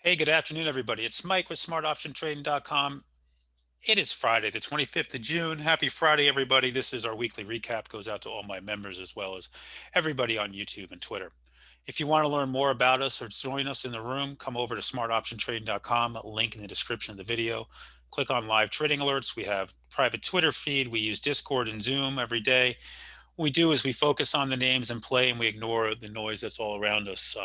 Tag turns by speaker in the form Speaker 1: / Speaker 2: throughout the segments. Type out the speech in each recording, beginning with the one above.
Speaker 1: Hey, good afternoon, everybody. It's Mike with smartoptiontrading.com. It is Friday, the 25th of June. Happy Friday, everybody. This is our weekly recap. Goes out to all my members as well as everybody on YouTube and Twitter. If you want to learn more about us or join us in the room, come over to smartoptiontrading.com, link in the description of the video. Click on live trading alerts. We have private Twitter feed. We use Discord and Zoom every day. What we do is we focus on the names and play, and we ignore the noise that's all around us.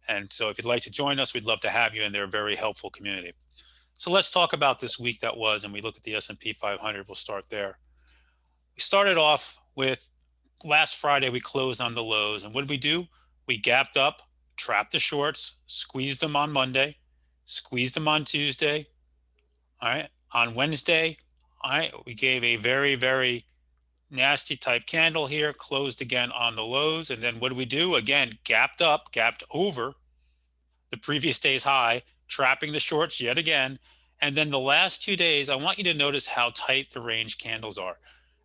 Speaker 1: And so if you'd like to join us, we'd love to have you, and they're a very helpful community. So let's talk about this week that was, and we look at the S&P 500. We'll start there. We started off with last Friday, we closed on the lows. And what did we do? We gapped up, trapped the shorts, squeezed them on Monday, squeezed them on Tuesday. All right. On Wednesday, all right, we gave a very, very nasty type candle here, closed again on the lows. And then what do we do? Again, gapped up, gapped over the previous day's high, trapping the shorts yet again. And then the last 2 days, I want you to notice how tight the range candles are.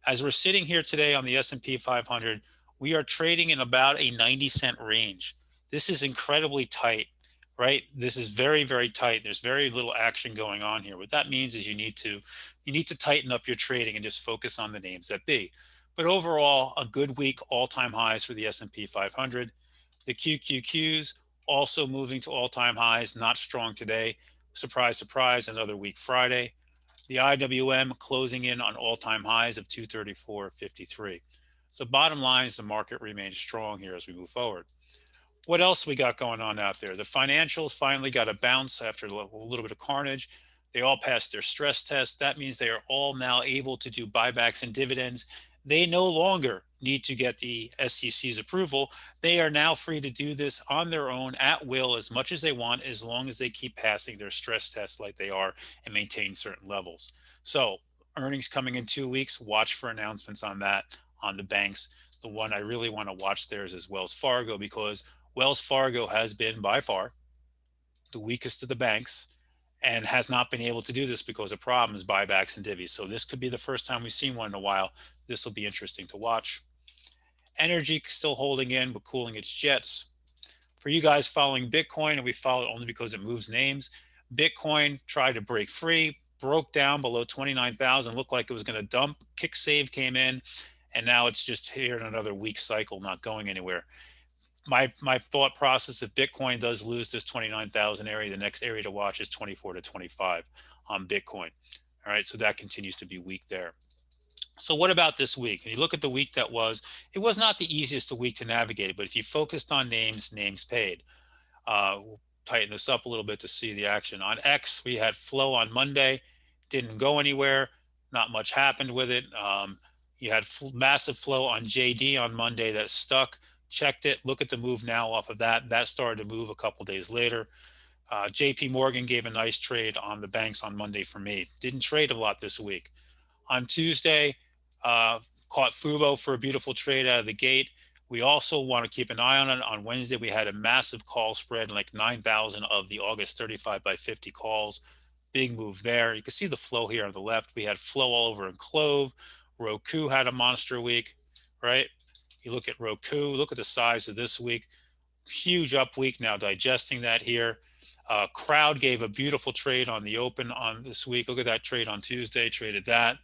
Speaker 1: As we're sitting here today on the S&P 500, we are trading in about a 90-cent range. This is incredibly tight, right? This is very, very tight. There's very little action going on here. What that means is you need to tighten up your trading and just focus on the names that be. But overall, a good week, all-time highs for the S&P 500. The QQQs also moving to all-time highs, not strong today. Surprise, surprise, another weak Friday. The IWM closing in on all-time highs of 234.53. So bottom line is the market remains strong here as we move forward. What else we got going on out there? The financials finally got a bounce after a little bit of carnage. They all passed their stress test. That means they are all now able to do buybacks and dividends. They no longer need to get the SEC's approval. They are now free to do this on their own at will as much as they want, as long as they keep passing their stress tests like they are and maintain certain levels. So earnings coming in 2 weeks, watch for announcements on that, on the banks. The one I really want to watch there is Wells Fargo, because Wells Fargo has been by far the weakest of the banks and has not been able to do this because of problems, buybacks, and divvies. So this could be the first time we've seen one in a while. This will be interesting to watch. Energy still holding in, but cooling its jets. For you guys following Bitcoin, and we follow it only because it moves names, Bitcoin tried to break free, broke down below 29,000, looked like it was going to dump. Kick save came in, and now it's just here in another weak cycle, not going anywhere. My thought process, if Bitcoin does lose this 29,000 area, the next area to watch is 24 to 25 on Bitcoin. All right, so that continues to be weak there. So what about this week? When you look at the week that was, it was not the easiest week to navigate, but if you focused on names, names paid. We'll tighten this up a little bit to see the action. On X, we had flow on Monday, didn't go anywhere, not much happened with it. You had massive flow on JD on Monday that stuck. Checked it. Look at the move now off of that. That started to move a couple days later. JP Morgan gave a nice trade on the banks on Monday for me. Didn't trade a lot this week. On Tuesday, caught Fubo for a beautiful trade out of the gate. We also want to keep an eye on it. On Wednesday, we had a massive call spread, like 9,000 of the August 35 by 50 calls. Big move there. You can see the flow here on the left. We had flow all over in Clove. Roku had a monster week, right? You look at Roku, look at the size of this week. Huge up week now, digesting that here. Crowd gave a beautiful trade on the open on this week. Look at that trade on Tuesday, traded that.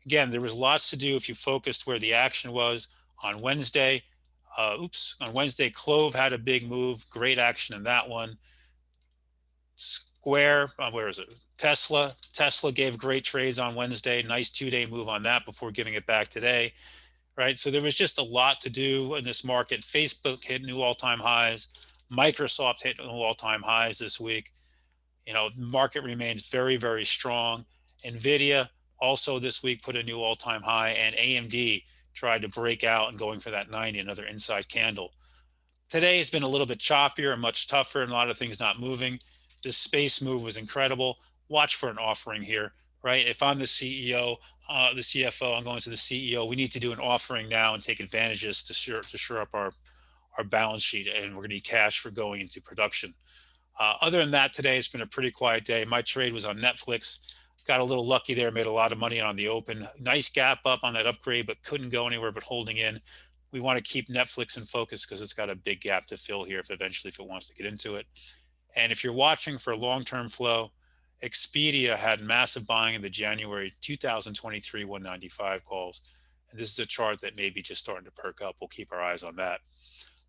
Speaker 1: Again, there was lots to do if you focused where the action was on Wednesday. On Wednesday, Clove had a big move. Great action in that one. Square, where is it? Tesla. Tesla gave great trades on Wednesday. Nice 2-day move on that before giving it back today. Right. So there was just a lot to do in this market. Facebook hit new all-time highs. Microsoft hit new all-time highs this week. You know, the market remains very, very strong. NVIDIA also this week put a new all-time high, and AMD tried to break out and going for that 90, another inside candle. Today has been a little bit choppier and much tougher, and a lot of things not moving. This space move was incredible. Watch for an offering here, right? If I'm the CEO, the CFO, I'm going to the CEO. We need to do an offering now and take advantages to shore up our balance sheet, and we're going to need cash for going into production. Other than that, today it's been a pretty quiet day. My trade was on Netflix. Got a little lucky there, made a lot of money on the open. Nice gap up on that upgrade, but couldn't go anywhere but holding in. We want to keep Netflix in focus because it's got a big gap to fill here if it wants to get into it. And if you're watching for long-term flow, Expedia had massive buying in the January 2023 195 calls. And this is a chart that may be just starting to perk up. We'll keep our eyes on that.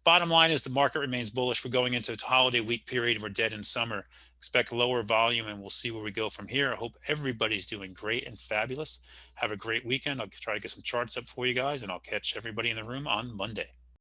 Speaker 1: Bottom line is the market remains bullish. We're going into a holiday week period and we're dead in summer. Expect lower volume and we'll see where we go from here. I hope everybody's doing great and fabulous. Have a great weekend. I'll try to get some charts up for you guys and I'll catch everybody in the room on Monday.